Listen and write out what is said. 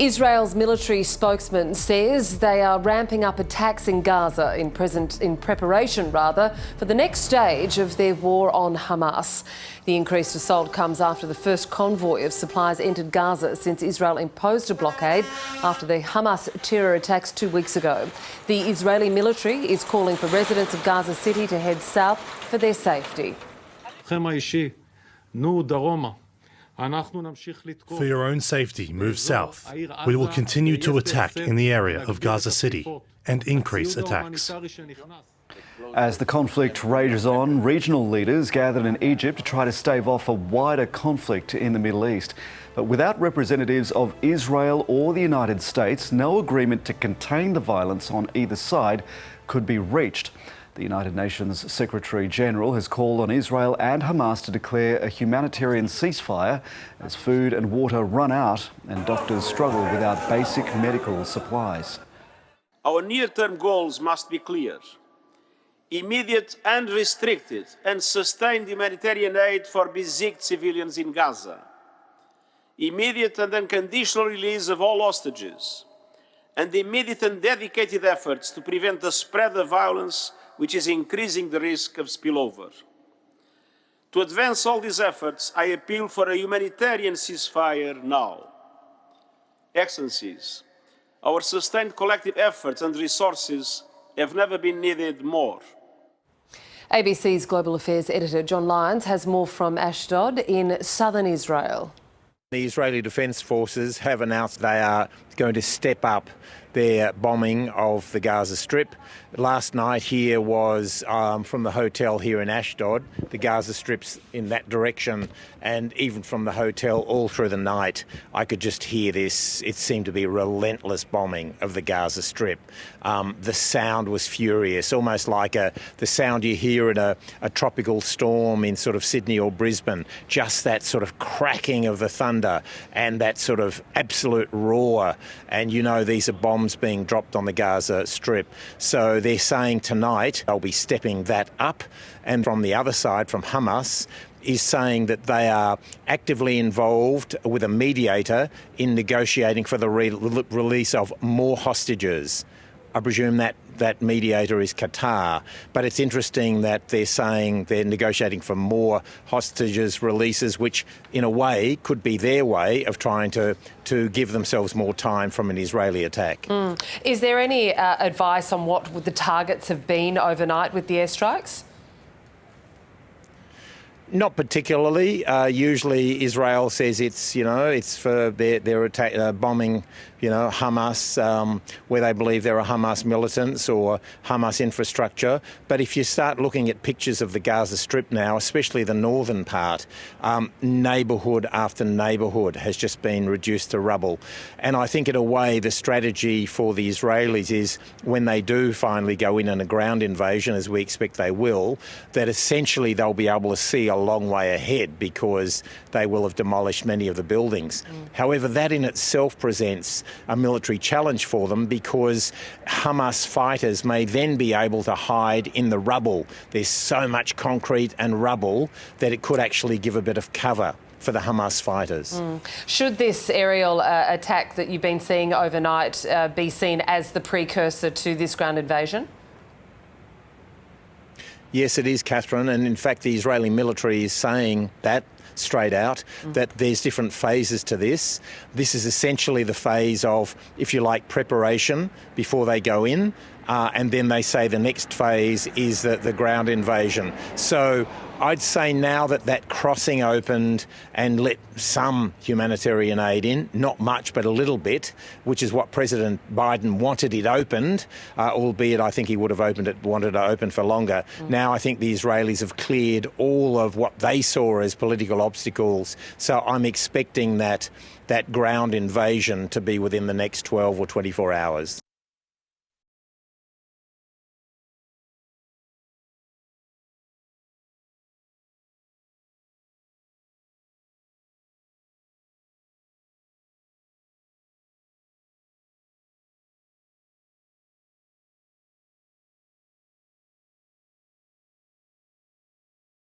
Israel's military spokesman says they are ramping up attacks in Gaza in preparation for the next stage of their war on Hamas. The increased assault comes after the first convoy of supplies entered Gaza since Israel imposed a blockade after the Hamas terror attacks 2 weeks ago. The Israeli military is calling for residents of Gaza City to head south for their safety. For your own safety, move south. We will continue to attack in the area of Gaza City and increase attacks. As the conflict rages on, regional leaders gathered in Egypt to try to stave off a wider conflict in the Middle East. But without representatives of Israel or the United States, no agreement to contain the violence on either side could be reached. The United Nations Secretary General has called on Israel and Hamas to declare a humanitarian ceasefire as food and water run out and doctors struggle without basic medical supplies. Our near-term goals must be clear. Immediate, unrestricted and sustained humanitarian aid for besieged civilians in Gaza. Immediate and unconditional release of all hostages. And immediate and dedicated efforts to prevent the spread of violence which is increasing the risk of spillover. To advance all these efforts, I appeal for a humanitarian ceasefire now. Excellencies, our sustained collective efforts and resources have never been needed more. ABC's Global Affairs editor John Lyons has more from Ashdod in southern Israel. The Israeli Defence Forces have announced they are going to step up their bombing of the Gaza Strip. Last night here was from the hotel here in Ashdod, the Gaza Strip's in that direction, and even from the hotel all through the night I could just hear this. It seemed to be relentless bombing of the Gaza Strip. The sound was furious, almost like the sound you hear in a tropical storm in sort of Sydney or Brisbane, just that sort of cracking of the thunder and that sort of absolute roar. And you know these are bombs being dropped on the Gaza Strip. So they're saying tonight they'll be stepping that up. And from the other side, from Hamas, is saying that they are actively involved with a mediator in negotiating for the release of more hostages. I presume that mediator is Qatar, but it's interesting that they're saying they're negotiating for more hostages releases, which in a way could be their way of trying to give themselves more time from an Israeli attack. Is there any advice on what the targets have been overnight with the airstrikes? Not particularly. Usually Israel says it's for their attack, bombing, Hamas, where they believe there are Hamas militants or Hamas infrastructure. But if you start looking at pictures of the Gaza Strip now, especially the northern part, neighbourhood after neighbourhood has just been reduced to rubble. And I think in a way the strategy for the Israelis is when they do finally go in a ground invasion, as we expect they will, that essentially they'll be able to see a long way ahead because they will have demolished many of the buildings. However, that in itself presents a military challenge for them because Hamas fighters may then be able to hide in the rubble. There's so much concrete and rubble that it could actually give a bit of cover for the Hamas fighters. Should this aerial attack that you've been seeing overnight be seen as the precursor to this ground invasion? Yes, it is, Catherine, and in fact the Israeli military is saying that straight out, that there's different phases to this. This is essentially the phase of, if you like, preparation before they go in, and then they say the next phase is the ground invasion. So I'd say now that crossing opened and let some humanitarian aid in, not much but a little bit, which is what President Biden wanted it opened, albeit I think he would have wanted to open for longer. Now I think the Israelis have cleared all of what they saw as political obstacles, so I'm expecting that ground invasion to be within the next 12 or 24 hours.